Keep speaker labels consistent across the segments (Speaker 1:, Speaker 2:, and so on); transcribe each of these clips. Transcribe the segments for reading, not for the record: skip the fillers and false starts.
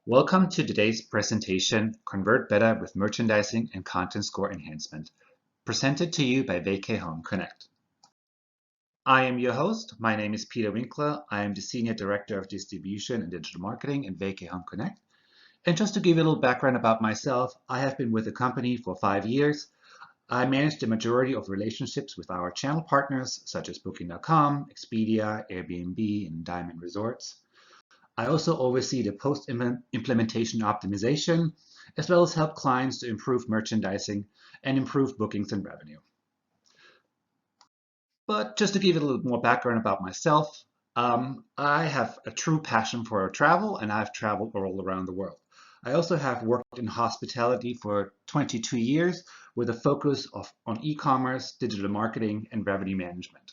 Speaker 1: Welcome to today's presentation, Convert Better with Merchandising and Content Score Enhancement, presented to you by Vacay Home Connect. I am your host. My name is Peter Winkler. I am the Senior Director of Distribution and Digital Marketing in Vacay Home Connect. And just to give you a little background about myself, I have been with the company for 5 years. I manage the majority of relationships with our channel partners, such as Booking.com, Expedia, Airbnb, and Diamond Resorts. I also oversee the post-implementation optimization, as well as help clients to improve merchandising and improve bookings and revenue. But just to give you a little more background about myself, I have a true passion for travel, and I've traveled all around the world. I also have worked in hospitality for 22 years with a focus on e-commerce, digital marketing, and revenue management.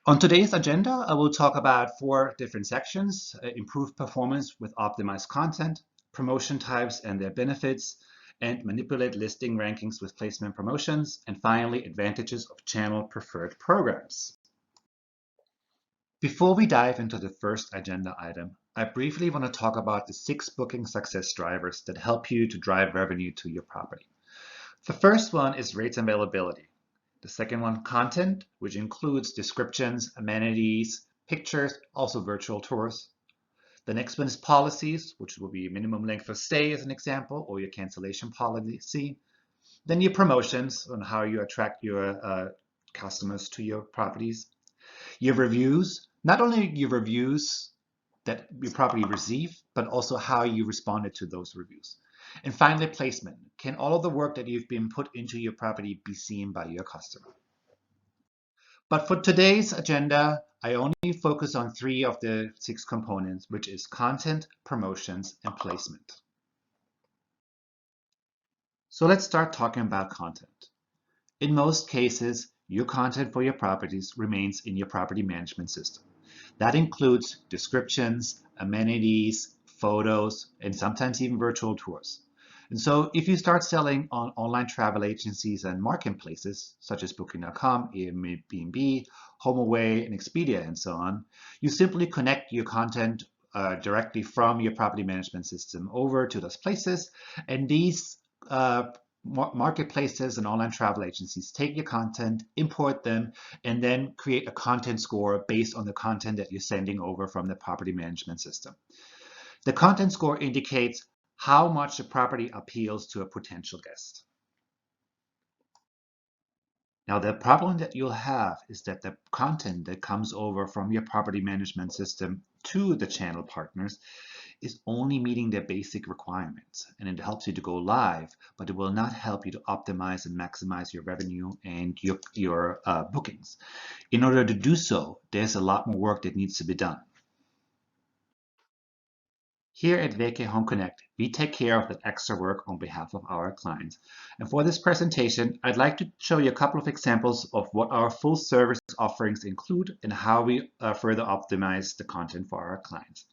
Speaker 1: On today's agenda, I will talk about 4 different sections: improve performance with optimized content, promotion types and their benefits, and manipulate listing rankings with placement promotions, and finally, advantages of channel preferred programs. Before we dive into the first agenda item, I briefly want to talk about the 6 booking success drivers that help you to drive revenue to your property. The first one is rates and availability. The second one, content, which includes descriptions, amenities, pictures, also virtual tours. The next one is policies, which will be minimum length of stay as an example, or your cancellation policy. Then your promotions on how you attract your customers to your properties. Your reviews, not only your reviews that your property received, but also how you responded to those reviews. And finally, placement. Can all of the work that you've been put into your property be seen by your customer? But for today's agenda, I only focus on 3 of the 6 components, which is content, promotions, and placement. So let's start talking about content. In most cases, your content for your properties remains in your property management system. That includes descriptions, amenities, photos, and sometimes even virtual tours. And so if you start selling on online travel agencies and marketplaces, such as Booking.com, Airbnb, HomeAway, and Expedia, and so on, you simply connect your content directly from your property management system over to those places. And these marketplaces and online travel agencies take your content, import them, and then create a content score based on the content that you're sending over from the property management system. The content score indicates how much the property appeals to a potential guest. Now, the problem that you'll have is that the content that comes over from your property management system to the channel partners is only meeting their basic requirements, and it helps you to go live, but it will not help you to optimize and maximize your revenue and your bookings. In order to do so, there's a lot more work that needs to be done. Here at Vacay Home Connect, we take care of that extra work on behalf of our clients. And for this presentation, I'd like to show you a couple of examples of what our full service offerings include and how we further optimize the content for our clients.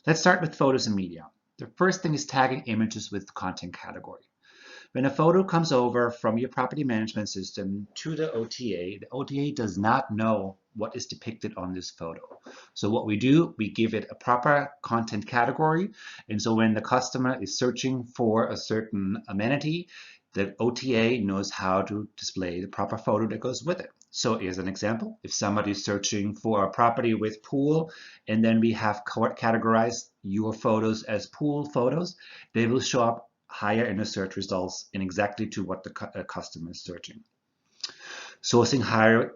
Speaker 1: Let's start with photos and media. The first thing is tagging images with the content category. When a photo comes over from your property management system to the OTA does not know what is depicted on this photo. So what we do, we give it a proper content category. And so when the customer is searching for a certain amenity, the OTA knows how to display the proper photo that goes with it. So here's an example. If somebody is searching for a property with pool, and then we have categorized your photos as pool photos, they will show up higher in the search results and exactly to what the customer is searching. Sourcing higher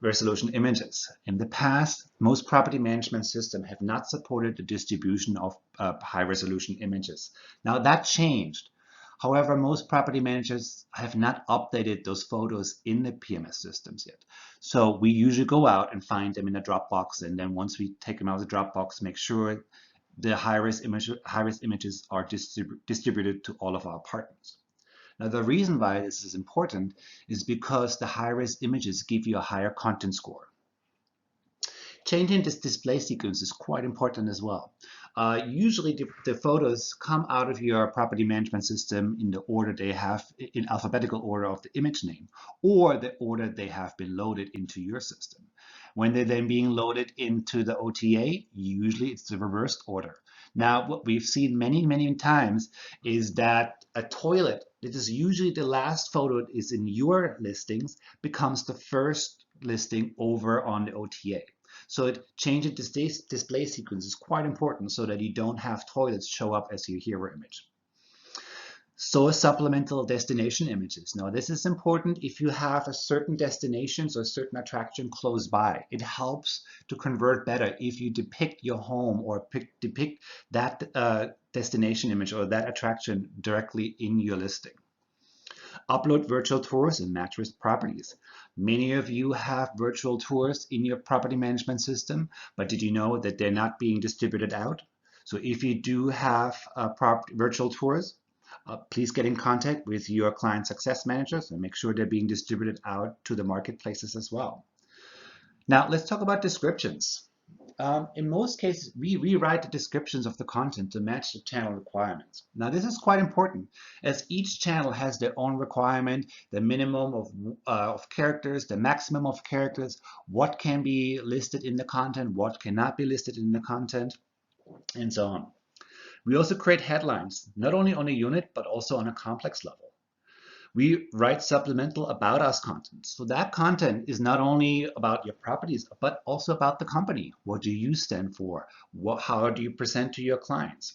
Speaker 1: resolution images. In the past, most property management systems have not supported the distribution of high resolution images. Now that changed. However, most property managers have not updated those photos in the PMS systems yet. So we usually go out and find them in a Dropbox, and then once we take them out of the Dropbox, make sure the high-res images are distributed to all of our partners. Now, the reason why this is important is because the high-res images give you a higher content score. Changing this display sequence is quite important as well. Usually the photos come out of your property management system in the order they have, in alphabetical order of the image name, or the order they have been loaded into your system. When they're then being loaded into the OTA, usually it's the reversed order. Now, what we've seen many, many times is that a toilet, that is usually the last photo is in your listings, becomes the first listing over on the OTA. So it changes the display sequence is quite important so that you don't have toilets show up as your hero image. So supplemental destination images. Now this is important if you have a certain destinations or certain attraction close by. It helps to convert better if you depict your home or depict that destination image or that attraction directly in your listing. Upload virtual tours and match with properties. Many of you have virtual tours in your property management system, but did you know that they're not being distributed out? So if you do have virtual tours, please get in contact with your client success managers and make sure they're being distributed out to the marketplaces as well. Now, let's talk about descriptions. In most cases, we rewrite the descriptions of the content to match the channel requirements. Now, this is quite important as each channel has their own requirement, the minimum of characters, the maximum of characters, what can be listed in the content, what cannot be listed in the content, and so on. We also create headlines, not only on a unit, but also on a complex level. We write supplemental about us content. So that content is not only about your properties, but also about the company. What do you stand for? How do you present to your clients?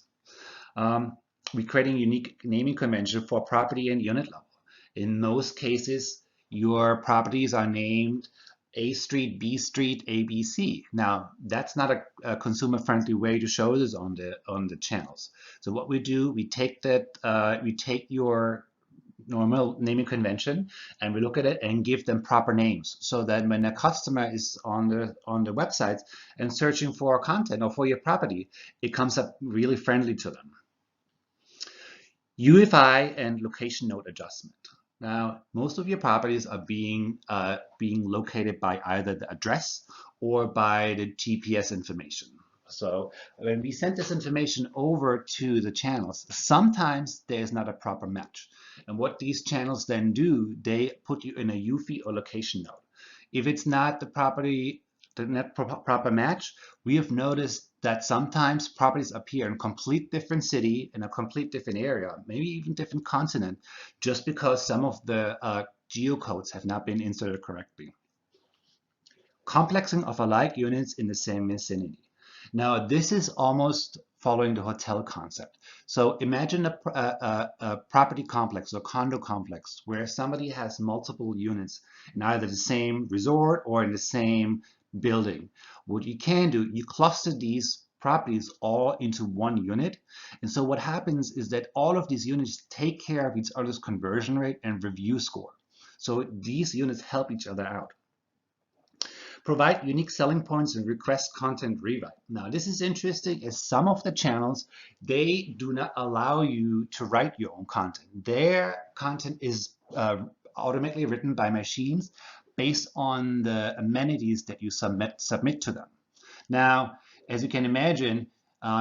Speaker 1: We create a unique naming convention for property and unit level. In those cases, your properties are named A Street, B Street, ABC. Now, that's not a consumer-friendly way to show this on the channels. So what we do, we take your normal naming convention and we look at it and give them proper names so that when a customer is on the website and searching for content or for your property, it comes up really friendly to them. UEFI and location node adjustment. Now, most of your properties are being located by either the address or by the GPS information. So when we send this information over to the channels, sometimes there's not a proper match. And what these channels then do, they put you in a UFI or location node. If it's not the proper match, we have noticed that sometimes properties appear in a complete different city, in a complete different area, maybe even different continent, just because some of the geocodes have not been inserted correctly. Complexing of alike units in the same vicinity. Now, this is almost following the hotel concept. So imagine a property complex or condo complex where somebody has multiple units in either the same resort or in the same building. What you can do, you cluster these properties all into one unit. And so what happens is that all of these units take care of each other's conversion rate and review score. So these units help each other out. Provide unique selling points and request content rewrite. Now this is interesting as some of the channels, they do not allow you to write your own content. Their content is automatically written by machines based on the amenities that you submit to them. Now, as you can imagine,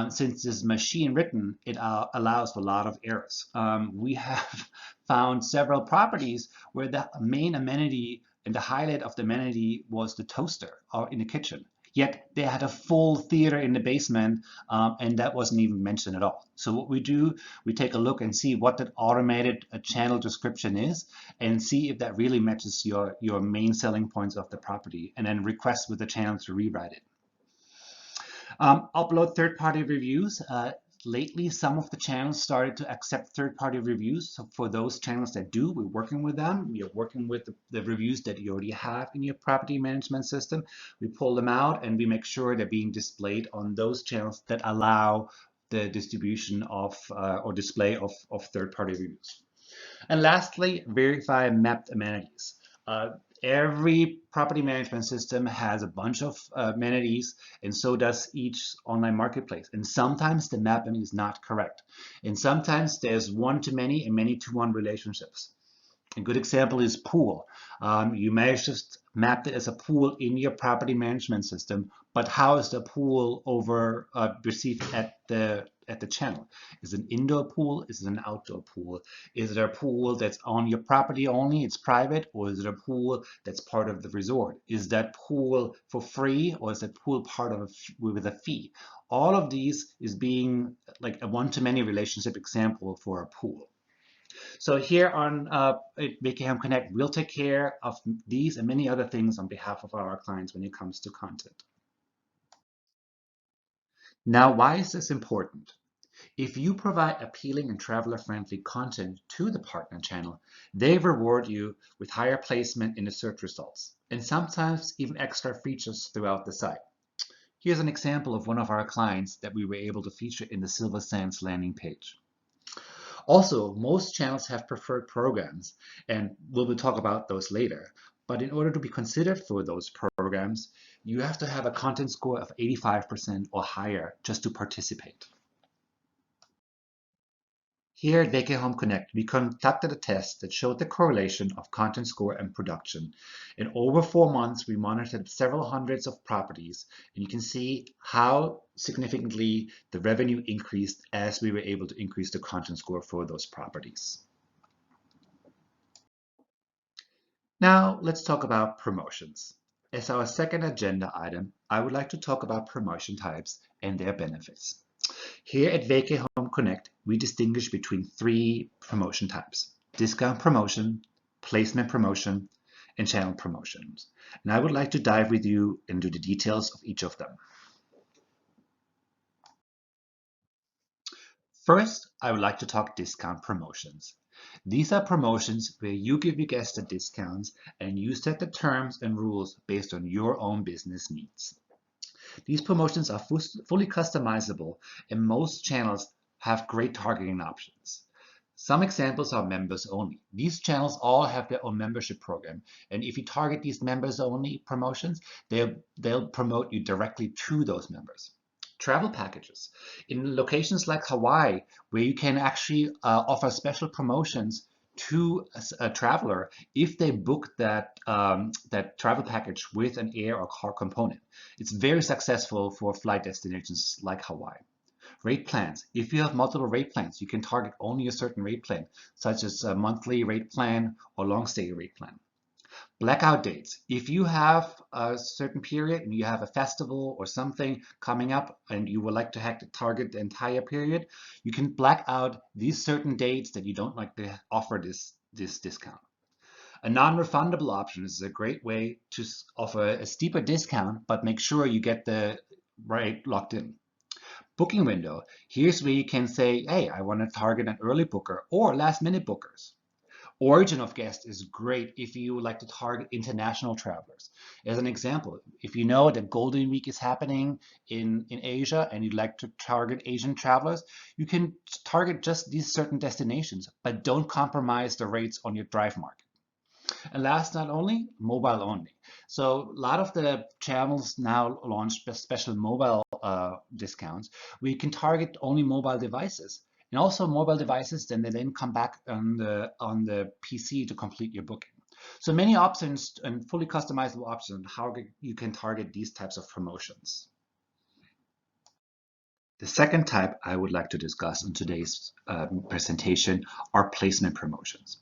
Speaker 1: since this is machine written, it allows for a lot of errors. We have found several properties where the main amenity and the highlight of the amenity was the toaster or in the kitchen. Yet they had a full theater in the basement and that wasn't even mentioned at all. So what we do, we take a look and see what that automated channel description is and see if that really matches your main selling points of the property and then request with the channel to rewrite it. Upload third-party reviews. Lately, some of the channels started to accept third-party reviews. So for those channels that do, we're working with them. We are working with the reviews that you already have in your property management system. We pull them out and we make sure they're being displayed on those channels that allow the distribution of or display of third-party reviews. And lastly, verify mapped amenities. Every property management system has a bunch of amenities, and so does each online marketplace. And sometimes the mapping is not correct. And sometimes there's one-to-many and many-to-one relationships. A good example is pool. You may have just mapped it as a pool in your property management system, but how is the pool received at the channel? Is it an indoor pool? Is it an outdoor pool? Is it a pool that's on your property only, it's private, or is it a pool that's part of the resort? Is that pool for free, or is that pool part of with a fee? All of these is being like a one-to-many relationship example for a pool. So here on BKM Connect, we'll take care of these and many other things on behalf of our clients when it comes to content. Now, why is this important? If you provide appealing and traveler-friendly content to the partner channel, they reward you with higher placement in the search results, and sometimes even extra features throughout the site. Here's an example of one of our clients that we were able to feature in the Silver Sands landing page. Also, most channels have preferred programs, and we'll talk about those later. But in order to be considered for those programs, you have to have a content score of 85% or higher just to participate. Here at VK Home Connect, we conducted a test that showed the correlation of content score and production. In over 4 months, we monitored several hundreds of properties, and you can see how significantly the revenue increased as we were able to increase the content score for those properties. Now, let's talk about promotions. As our second agenda item, I would like to talk about promotion types and their benefits. Here at VK Home Connect, we distinguish between 3 promotion types: discount promotion, placement promotion, and channel promotions. And I would like to dive with you into the details of each of them. First, I would like to talk discount promotions. These are promotions where you give your guests discounts and you set the terms and rules based on your own business needs. These promotions are fully customizable, and most channels have great targeting options. Some examples are members only. These channels all have their own membership program, and if you target these members only promotions, they'll promote you directly to those members. Travel packages. In locations like Hawaii, where you can actually offer special promotions to a traveler if they book that travel package with an air or car component. It's very successful for flight destinations like Hawaii. Rate plans. If you have multiple rate plans, you can target only a certain rate plan, such as a monthly rate plan or long stay rate plan. Blackout dates. If you have a certain period and you have a festival or something coming up and you would like to target the entire period, you can black out these certain dates that you don't like to offer this discount. A non-refundable option is a great way to offer a steeper discount, but make sure you get the rate locked in. Booking window. Here's where you can say, hey, I want to target an early booker or last minute bookers. Origin of guest is great if you would like to target international travelers. As an example, if you know that Golden Week is happening in Asia and you'd like to target Asian travelers, you can target just these certain destinations, but don't compromise the rates on your drive market. And last not only, mobile only. So a lot of the channels now launch special mobile discounts. We can target only mobile devices. And also mobile devices, then they come back on the PC to complete your booking. So many options and fully customizable options on how you can target these types of promotions. The second type I would like to discuss in today's presentation are placement promotions.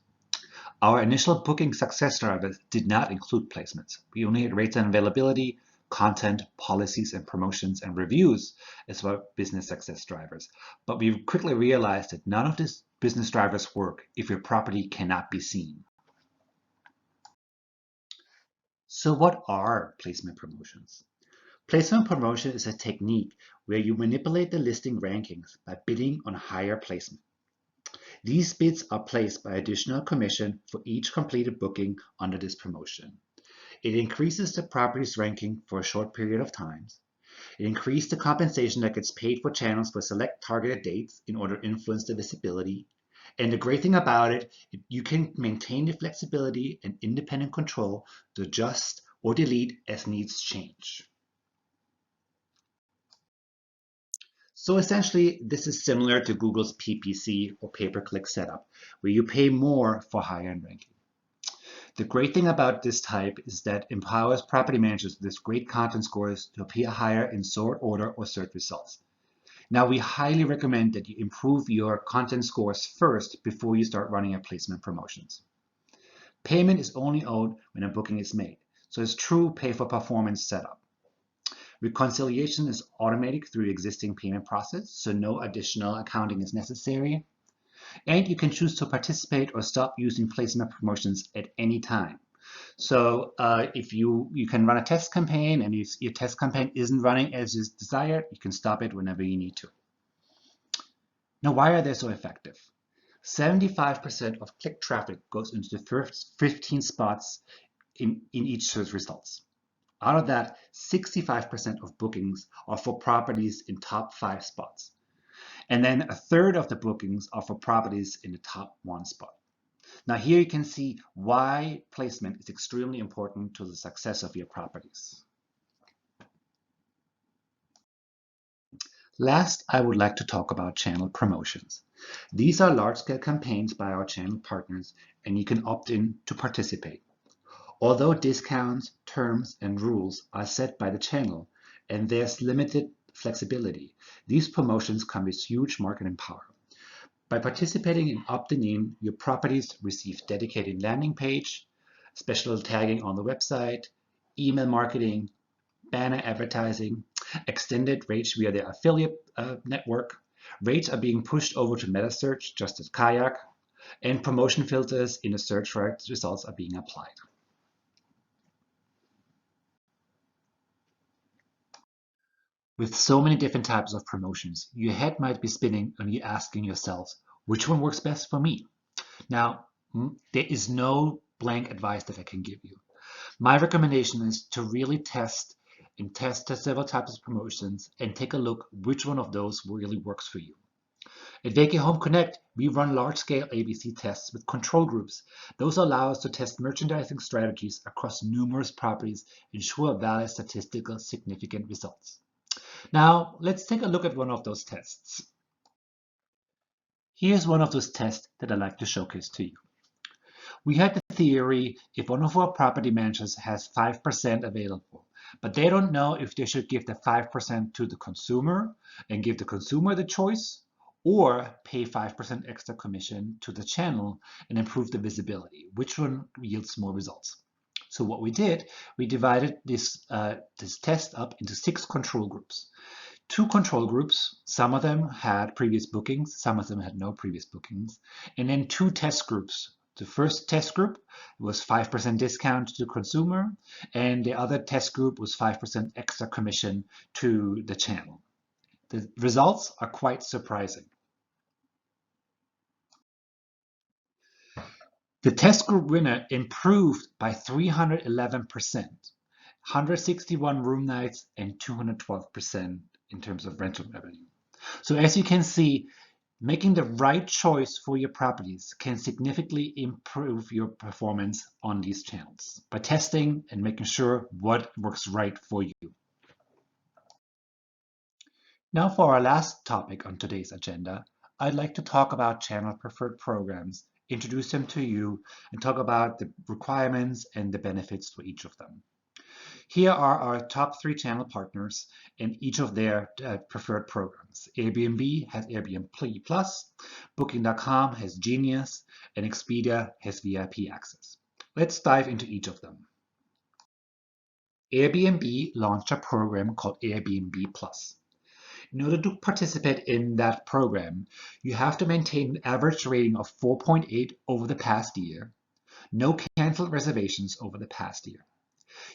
Speaker 1: Our initial booking success drivers did not include placements. We only had rates and availability, content, policies and promotions, and reviews as well business success drivers. But we quickly realized that none of these business drivers work if your property cannot be seen. So what are placement promotions? Placement promotion is a technique where you manipulate the listing rankings by bidding on higher placement. These bids are placed by additional commission for each completed booking under this promotion. It increases the property's ranking for a short period of time. It increases the compensation that gets paid for channels for select targeted dates in order to influence the visibility. And the great thing about it, you can maintain the flexibility and independent control to adjust or delete as needs change. So essentially, this is similar to Google's PPC or pay-per-click setup, where you pay more for high-end ranking. The great thing about this type is that it empowers property managers with great content scores to appear higher in sort order or search results. Now, we highly recommend that you improve your content scores first before you start running your placement promotions. Payment is only owed when a booking is made, so it's true pay-for-performance setup. Reconciliation is automatic through the existing payment process, so no additional accounting is necessary. And you can choose to participate or stop using placement promotions at any time. So if you can run a test campaign, and if your test campaign isn't running as is desired, you can stop it whenever you need to. Now, why are they so effective? 75% of click traffic goes into the first 15 spots in each search results. Out of that, 65% of bookings are for properties in top 5 spots. And then a third of the bookings are for properties in the top 1 spot. Now here you can see why placement is extremely important to the success of your properties. Last, I would like to talk about channel promotions. These are large-scale campaigns by our channel partners, and you can opt in to participate. Although discounts, terms, and rules are set by the channel, and there's limited flexibility, these promotions come with huge marketing power. By participating and opting in, your properties receive dedicated landing page, special tagging on the website, email marketing, banner advertising, extended rates via their affiliate network. Rates are being pushed over to meta search, just as Kayak, and promotion filters in the search results are being applied. With so many different types of promotions, your head might be spinning and you're asking yourselves, which one works best for me? Now, there is no blank advice that I can give you. My recommendation is to really test several types of promotions and take a look which one of those really works for you. At Vacay Home Connect, we run large-scale ABC tests with control groups. Those allow us to test merchandising strategies across numerous properties and ensure valid statistical significant results. Now, let's take a look at one of those tests. Here's one of those tests that I'd like to showcase to you. We had the theory if one of our property managers has 5% available, but they don't know if they should give the 5% to the consumer and give the consumer the choice, or pay 5% extra commission to the channel and improve the visibility. Which one yields more results? So what we did, we divided this test up into 6 control groups. 2 control groups, some of them had previous bookings, some of them had no previous bookings, and then 2 test groups. The first test group was 5% discount to the consumer, and the other test group was 5% extra commission to the channel. The results are quite surprising. The test group winner improved by 311%, 161 room nights, and 212% in terms of rental revenue. So as you can see, making the right choice for your properties can significantly improve your performance on these channels by testing and making sure what works right for you. Now for our last topic on today's agenda, I'd like to talk about channel preferred programs, introduce them to you, and talk about the requirements and the benefits for each of them. Here are our top 3 channel partners and each of their preferred programs. Airbnb has Airbnb Plus, Booking.com has Genius, and Expedia has VIP Access. Let's dive into each of them. Airbnb launched a program called Airbnb Plus. In order to participate in that program, you have to maintain an average rating of 4.8 over the past year, no canceled reservations over the past year.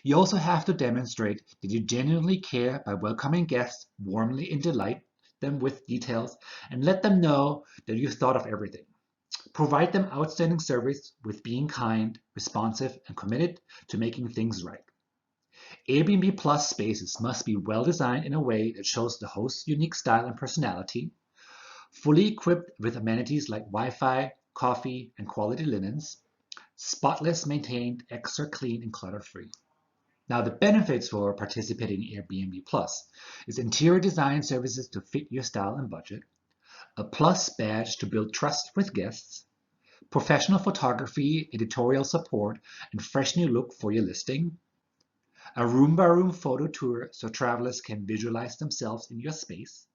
Speaker 1: You also have to demonstrate that you genuinely care by welcoming guests warmly and delight them with details and let them know that you've thought of everything. Provide them outstanding service with being kind, responsive, and committed to making things right. Airbnb Plus spaces must be well designed in a way that shows the host's unique style and personality, fully equipped with amenities like Wi-Fi, coffee, and quality linens, spotless, maintained, extra clean, and clutter-free. Now, the benefits for participating in Airbnb Plus is interior design services to fit your style and budget, a Plus badge to build trust with guests, professional photography, editorial support, and fresh new look for your listing, a room-by-room photo tour so travelers can visualize themselves in your space,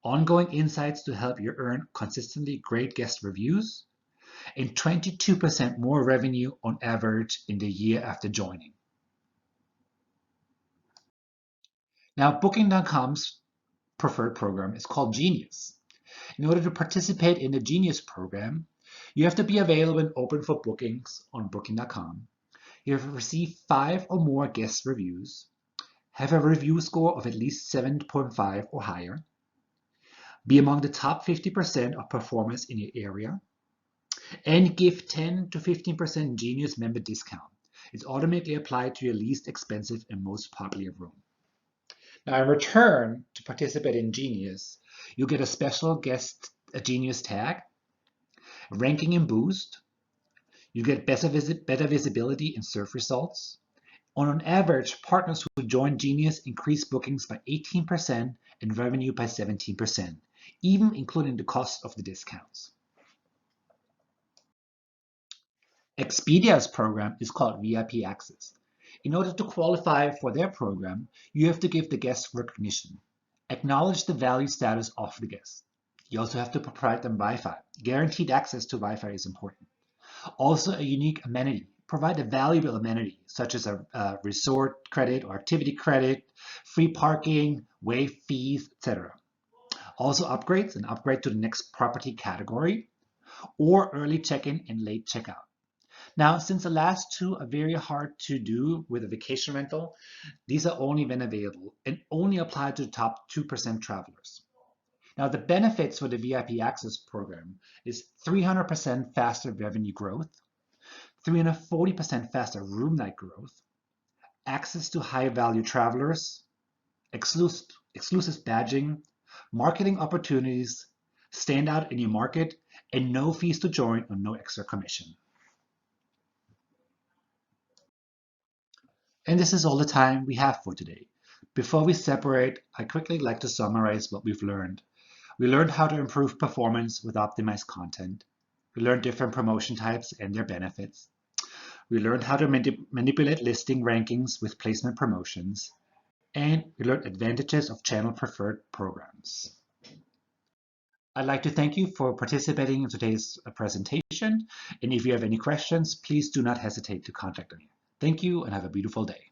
Speaker 1: ongoing insights to help you earn consistently great guest reviews, and 22% more revenue on average in the year after joining. Now, Booking.com's preferred program is called Genius. In order to participate in the Genius program, you have to be available and open for bookings on Booking.com. You have to receive 5 or more guest reviews, have a review score of at least 7.5 or higher, be among the top 50% of performers in your area, and give 10 to 15% Genius member discount. It's automatically applied to your least expensive and most popular room. Now, in return to participate in Genius, you get a special guest Genius tag, ranking and boost. You get better visibility in search results. On average, partners who join Genius increase bookings by 18% and revenue by 17%, even including the cost of the discounts. Expedia's program is called VIP Access. In order to qualify for their program, you have to give the guest recognition, acknowledge the value status of the guest. You also have to provide them Wi-Fi. Guaranteed access to Wi-Fi is important. Also, a unique amenity. Provide a valuable amenity, such as a resort credit or activity credit, free parking, waived fees, etc. Also upgrades, an upgrade to the next property category, or early check-in and late checkout. Now, since the last two are very hard to do with a vacation rental, these are only when available and only apply to the top 2% travelers. Now, the benefits for the VIP Access program is 300% faster revenue growth, 340% faster room night growth, access to high-value travelers, exclusive badging, marketing opportunities, stand out in your market, and no fees to join or no extra commission. And this is all the time we have for today. Before we separate, I quickly like to summarize what we've learned. We learned how to improve performance with optimized content. We learned different promotion types and their benefits. We learned how to manipulate listing rankings with placement promotions. And we learned advantages of channel preferred programs. I'd like to thank you for participating in today's presentation. And if you have any questions, please do not hesitate to contact me. Thank you and have a beautiful day.